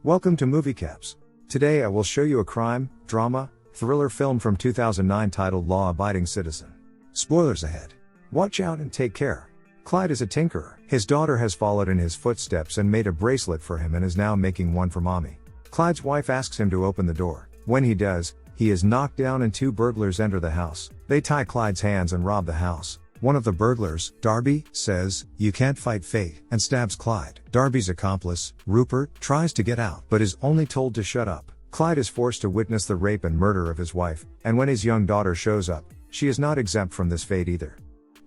Welcome to Movie Caps. Today I will show you a crime, drama, thriller film from 2009 titled Law Abiding Citizen. Spoilers ahead. Watch out and take care. Clyde is a tinkerer. His daughter has followed in his footsteps and made a bracelet for him and is now making one for mommy. Clyde's wife asks him to open the door. When he does, he is knocked down and two burglars enter the house. They tie Clyde's hands and rob the house. One of the burglars, Darby, says, "You can't fight fate," and stabs Clyde. Darby's accomplice, Rupert, tries to get out, but is only told to shut up. Clyde is forced to witness the rape and murder of his wife, and when his young daughter shows up, she is not exempt from this fate either.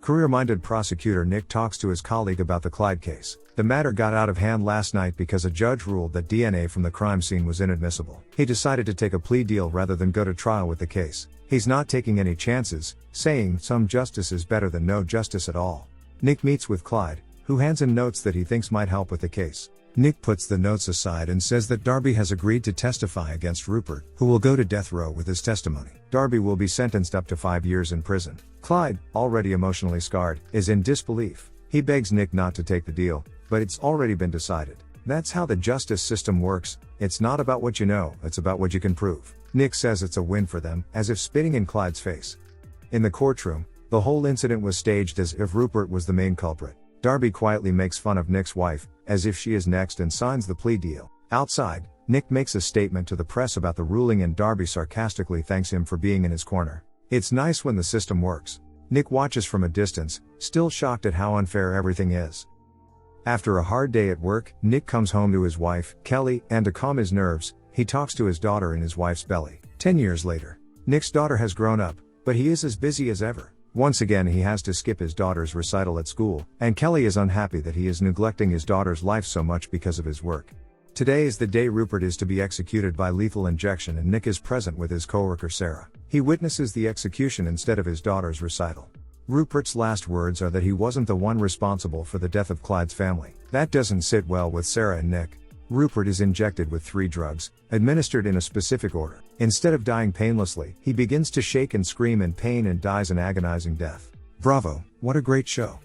Career-minded prosecutor Nick talks to his colleague about the Clyde case. The matter got out of hand last night because a judge ruled that DNA from the crime scene was inadmissible. He decided to take a plea deal rather than go to trial with the case. He's not taking any chances, saying some justice is better than no justice at all. Nick meets with Clyde, who hands him notes that he thinks might help with the case. Nick puts the notes aside and says that Darby has agreed to testify against Rupert, who will go to death row with his testimony. Darby will be sentenced up to 5 years in prison. Clyde, already emotionally scarred, is in disbelief. He begs Nick not to take the deal, but it's already been decided. That's how the justice system works. It's not about what you know, it's about what you can prove. Nick says it's a win for them, as if spitting in Clyde's face. In the courtroom, the whole incident was staged as if Rupert was the main culprit. Darby quietly makes fun of Nick's wife, as if she is next, and signs the plea deal. Outside, Nick makes a statement to the press about the ruling and Darby sarcastically thanks him for being in his corner. It's nice when the system works. Nick watches from a distance, still shocked at how unfair everything is. After a hard day at work, Nick comes home to his wife, Kelly, and to calm his nerves, he talks to his daughter in his wife's belly. 10 years later, Nick's daughter has grown up, but he is as busy as ever. Once again he has to skip his daughter's recital at school, and Kelly is unhappy that he is neglecting his daughter's life so much because of his work. Today is the day Rupert is to be executed by lethal injection, and Nick is present with his coworker Sarah. He witnesses the execution instead of his daughter's recital. Rupert's last words are that he wasn't the one responsible for the death of Clyde's family. That doesn't sit well with Sarah and Nick. Rupert is injected with 3 drugs, administered in a specific order. Instead of dying painlessly, he begins to shake and scream in pain and dies an agonizing death. Bravo, what a great show.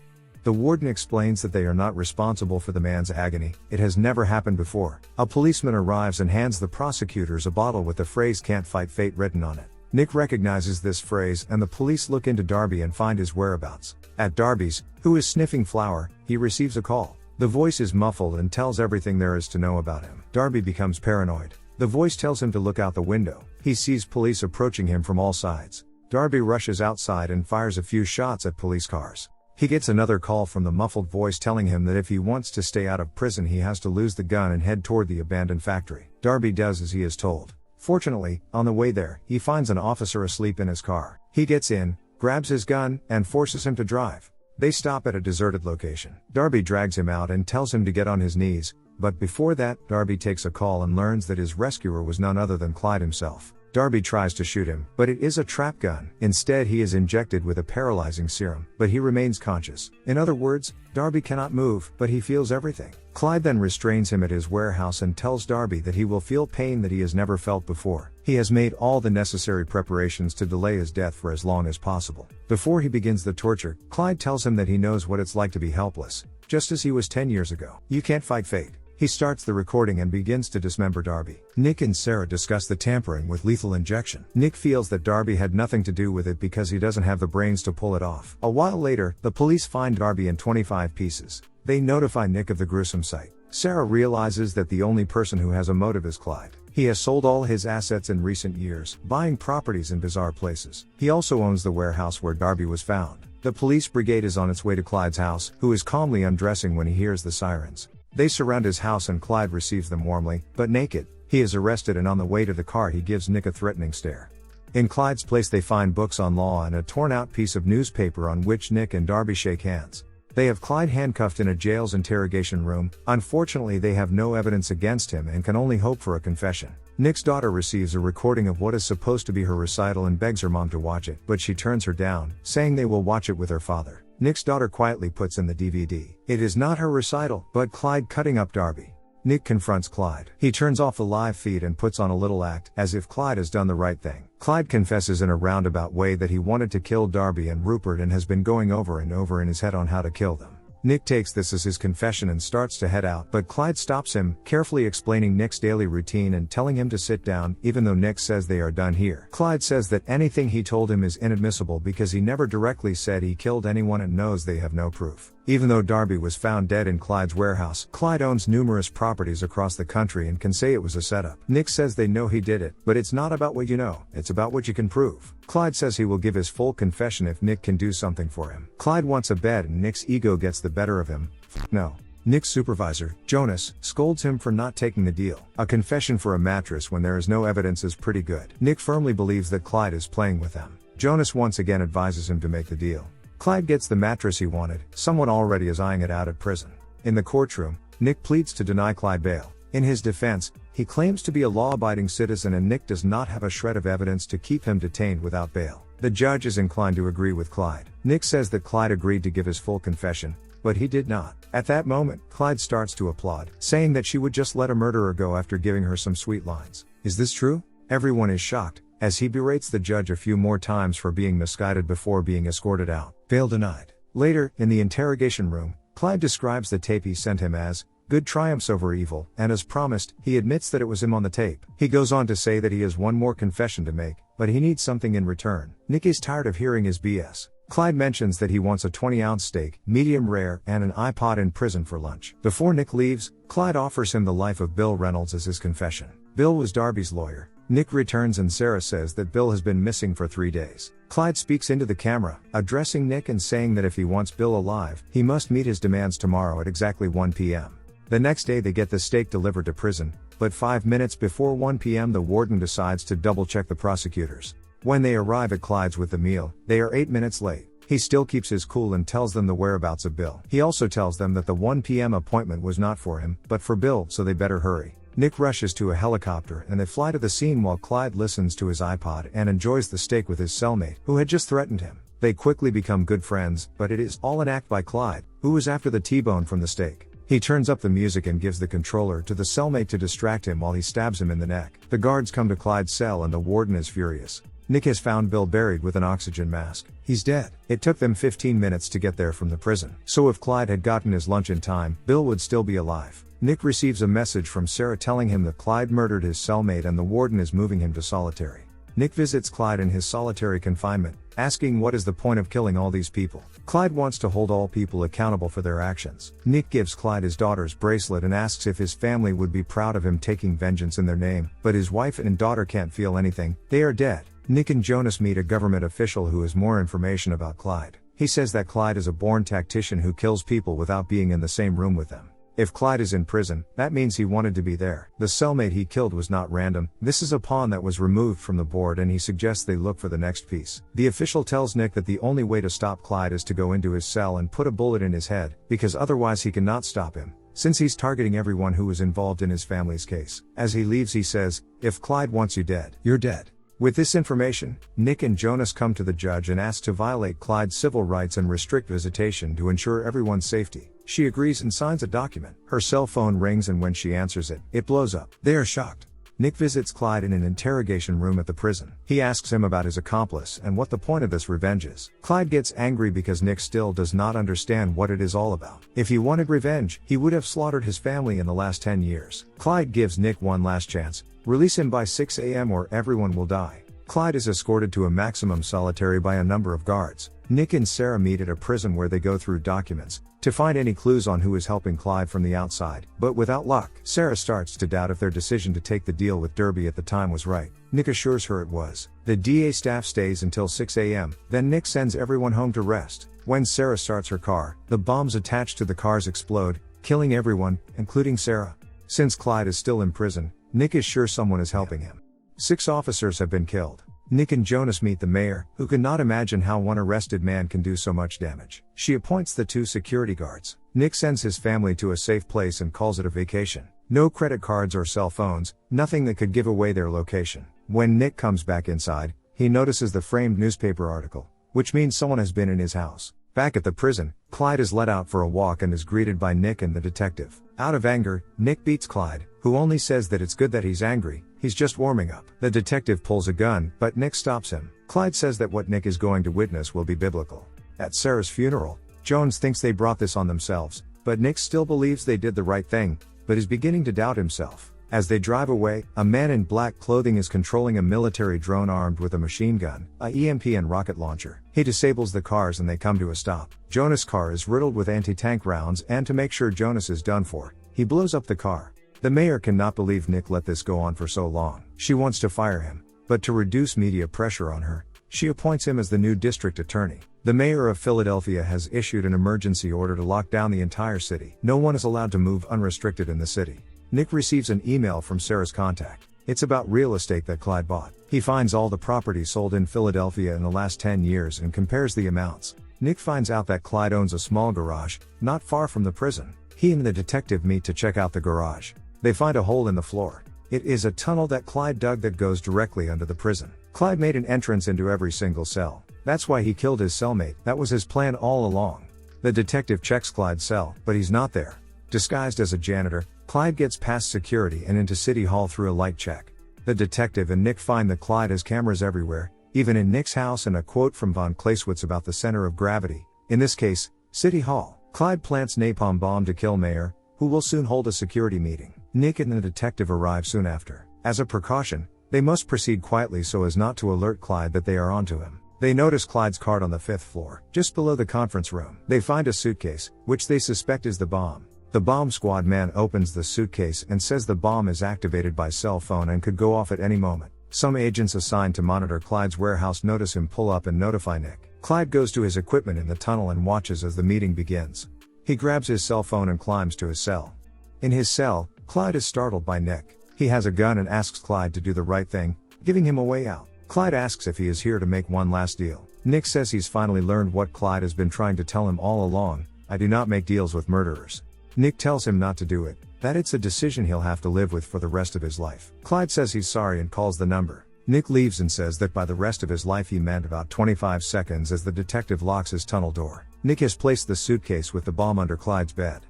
The warden explains that they are not responsible for the man's agony, it has never happened before. A policeman arrives and hands the prosecutors a bottle with the phrase "Can't fight fate" written on it. Nick recognizes this phrase and the police look into Darby and find his whereabouts. At Darby's, who is sniffing flour, he receives a call. The voice is muffled and tells everything there is to know about him. Darby becomes paranoid. The voice tells him to look out the window. He sees police approaching him from all sides. Darby rushes outside and fires a few shots at police cars. He gets another call from the muffled voice telling him that if he wants to stay out of prison he has to lose the gun and head toward the abandoned factory. Darby does as he is told. Fortunately, on the way there, he finds an officer asleep in his car. He gets in, grabs his gun, and forces him to drive. They stop at a deserted location. Darby drags him out and tells him to get on his knees, but before that, Darby takes a call and learns that his rescuer was none other than Clyde himself. Darby tries to shoot him, but it is a trap gun. Instead, he is injected with a paralyzing serum, but he remains conscious. In other words, Darby cannot move, but he feels everything. Clyde then restrains him at his warehouse and tells Darby that he will feel pain that he has never felt before. He has made all the necessary preparations to delay his death for as long as possible. Before he begins the torture, Clyde tells him that he knows what it's like to be helpless, just as he was 10 years ago. You can't fight fate. He starts the recording and begins to dismember Darby. Nick and Sarah discuss the tampering with lethal injection. Nick feels that Darby had nothing to do with it because he doesn't have the brains to pull it off. A while later, the police find Darby in 25 pieces. They notify Nick of the gruesome sight. Sarah realizes that the only person who has a motive is Clyde. He has sold all his assets in recent years, buying properties in bizarre places. He also owns the warehouse where Darby was found. The police brigade is on its way to Clyde's house, who is calmly undressing when he hears the sirens. They surround his house and Clyde receives them warmly, but naked. He is arrested and on the way to the car he gives Nick a threatening stare. In Clyde's place they find books on law and a torn out piece of newspaper on which Nick and Darby shake hands. They have Clyde handcuffed in a jail's interrogation room. Unfortunately they have no evidence against him and can only hope for a confession. Nick's daughter receives a recording of what is supposed to be her recital and begs her mom to watch it, but she turns her down, saying they will watch it with her father. Nick's daughter quietly puts in the DVD. It is not her recital, but Clyde cutting up Darby. Nick confronts Clyde. He turns off the live feed and puts on a little act, as if Clyde has done the right thing. Clyde confesses in a roundabout way that he wanted to kill Darby and Rupert and has been going over and over in his head on how to kill them. Nick takes this as his confession and starts to head out, but Clyde stops him, carefully explaining Nick's daily routine and telling him to sit down, even though Nick says they are done here. Clyde says that anything he told him is inadmissible because he never directly said he killed anyone and knows they have no proof. Even though Darby was found dead in Clyde's warehouse, Clyde owns numerous properties across the country and can say it was a setup. Nick says they know he did it, but it's not about what you know, it's about what you can prove. Clyde says he will give his full confession if Nick can do something for him. Clyde wants a bed and Nick's ego gets the better of him. No. Nick's supervisor, Jonas, scolds him for not taking the deal. A confession for a mattress when there is no evidence is pretty good. Nick firmly believes that Clyde is playing with them. Jonas once again advises him to make the deal. Clyde gets the mattress he wanted, someone already is eyeing it out at prison. In the courtroom, Nick pleads to deny Clyde bail. In his defense, he claims to be a law-abiding citizen and Nick does not have a shred of evidence to keep him detained without bail. The judge is inclined to agree with Clyde. Nick says that Clyde agreed to give his full confession, but he did not. At that moment, Clyde starts to applaud, saying that she would just let a murderer go after giving her some sweet lines. Is this true? Everyone is shocked, as he berates the judge a few more times for being misguided before being escorted out. Bail denied. Later, in the interrogation room, Clyde describes the tape he sent him as good triumphs over evil, and as promised, he admits that it was him on the tape. He goes on to say that he has one more confession to make, but he needs something in return. Nick is tired of hearing his BS. Clyde mentions that he wants a 20-ounce steak, medium rare, and an iPod in prison for lunch. Before Nick leaves, Clyde offers him the life of Bill Reynolds as his confession. Bill was Darby's lawyer. Nick returns and Sarah says that Bill has been missing for 3 days. Clyde speaks into the camera, addressing Nick and saying that if he wants Bill alive, he must meet his demands tomorrow at exactly 1 p.m. The next day they get the steak delivered to prison, but 5 minutes before 1 p.m. the warden decides to double-check the prosecutors. When they arrive at Clyde's with the meal, they are 8 minutes late. He still keeps his cool and tells them the whereabouts of Bill. He also tells them that the 1 p.m. appointment was not for him, but for Bill, so they better hurry. Nick rushes to a helicopter and they fly to the scene while Clyde listens to his iPod and enjoys the steak with his cellmate, who had just threatened him. They quickly become good friends, but it is all an act by Clyde, who was after the T-bone from the steak. He turns up the music and gives the controller to the cellmate to distract him while he stabs him in the neck. The guards come to Clyde's cell and the warden is furious. Nick has found Bill buried with an oxygen mask. He's dead. It took them 15 minutes to get there from the prison. So if Clyde had gotten his lunch in time, Bill would still be alive. Nick receives a message from Sarah telling him that Clyde murdered his cellmate and the warden is moving him to solitary. Nick visits Clyde in his solitary confinement, asking what is the point of killing all these people. Clyde wants to hold all people accountable for their actions. Nick gives Clyde his daughter's bracelet and asks if his family would be proud of him taking vengeance in their name, but his wife and daughter can't feel anything, they are dead. Nick and Jonas meet a government official who has more information about Clyde. He says that Clyde is a born tactician who kills people without being in the same room with them. If Clyde is in prison, that means he wanted to be there. The cellmate he killed was not random. This is a pawn that was removed from the board and he suggests they look for the next piece. The official tells Nick that the only way to stop Clyde is to go into his cell and put a bullet in his head, because otherwise he cannot stop him, since he's targeting everyone who was involved in his family's case. As he leaves he says, "If Clyde wants you dead, you're dead." With this information, Nick and Jonas come to the judge and ask to violate Clyde's civil rights and restrict visitation to ensure everyone's safety. She agrees and signs a document. Her cell phone rings and when she answers it, it blows up. They are shocked. Nick visits Clyde in an interrogation room at the prison. He asks him about his accomplice and what the point of this revenge is. Clyde gets angry because Nick still does not understand what it is all about. If he wanted revenge, he would have slaughtered his family in the last 10 years. Clyde gives Nick one last chance. Release him by 6 a.m. or everyone will die. Clyde is escorted to a maximum solitary by a number of guards. Nick and Sarah meet at a prison where they go through documents to find any clues on who is helping Clyde from the outside, but without luck. Sarah starts to doubt if their decision to take the deal with Derby at the time was right. Nick assures her it was. The DA staff stays until 6 a.m., then Nick sends everyone home to rest. When Sarah starts her car, the bombs attached to the cars explode, killing everyone, including Sarah. Since Clyde is still in prison, Nick is sure someone is helping him. 6 officers have been killed. Nick and Jonas meet the mayor, who cannot imagine how one arrested man can do so much damage. She appoints the 2 security guards. Nick sends his family to a safe place and calls it a vacation. No credit cards or cell phones, nothing that could give away their location. When Nick comes back inside, he notices the framed newspaper article, which means someone has been in his house. Back at the prison, Clyde is let out for a walk and is greeted by Nick and the detective. Out of anger, Nick beats Clyde, who only says that it's good that he's angry, he's just warming up. The detective pulls a gun, but Nick stops him. Clyde says that what Nick is going to witness will be biblical. At Sarah's funeral, Jones thinks they brought this on themselves, but Nick still believes they did the right thing, but is beginning to doubt himself. As they drive away, a man in black clothing is controlling a military drone armed with a machine gun, a EMP and rocket launcher. He disables the cars and they come to a stop. Jonas' car is riddled with anti-tank rounds, and to make sure Jonas is done for, he blows up the car. The mayor cannot believe Nick let this go on for so long. She wants to fire him, but to reduce media pressure on her, she appoints him as the new district attorney. The mayor of Philadelphia has issued an emergency order to lock down the entire city. No one is allowed to move unrestricted in the city. Nick receives an email from Sarah's contact. It's about real estate that Clyde bought. He finds all the property sold in Philadelphia in the last 10 years and compares the amounts. Nick finds out that Clyde owns a small garage, not far from the prison. He and the detective meet to check out the garage. They find a hole in the floor. It is a tunnel that Clyde dug that goes directly under the prison. Clyde made an entrance into every single cell. That's why he killed his cellmate. That was his plan all along. The detective checks Clyde's cell, but he's not there. Disguised as a janitor, Clyde gets past security and into City Hall through a light check. The detective and Nick find that Clyde has cameras everywhere, even in Nick's house, and a quote from von Clausewitz about the center of gravity, in this case, City Hall. Clyde plants napalm bomb to kill Mayor, who will soon hold a security meeting. Nick and the detective arrive soon after. As a precaution, they must proceed quietly so as not to alert Clyde that they are onto him. They notice Clyde's cart on the 5th floor, just below the conference room. They find a suitcase, which they suspect is the bomb. The bomb squad man opens the suitcase and says the bomb is activated by cell phone and could go off at any moment. Some agents assigned to monitor Clyde's warehouse notice him pull up and notify Nick. Clyde goes to his equipment in the tunnel and watches as the meeting begins. He grabs his cell phone and climbs to his cell. In his cell, Clyde is startled by Nick. He has a gun and asks Clyde to do the right thing, giving him a way out. Clyde asks if he is here to make one last deal. Nick says he's finally learned what Clyde has been trying to tell him all along: I do not make deals with murderers. Nick tells him not to do it, that it's a decision he'll have to live with for the rest of his life. Clyde says he's sorry and calls the number. Nick leaves and says that by the rest of his life he meant about 25 seconds as the detective locks his tunnel door. Nick has placed the suitcase with the bomb under Clyde's bed.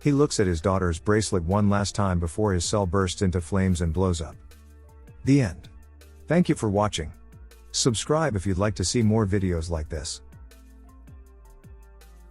He looks at his daughter's bracelet one last time before his cell bursts into flames and blows up. The end. Thank you for watching. Subscribe if you'd like to see more videos like this.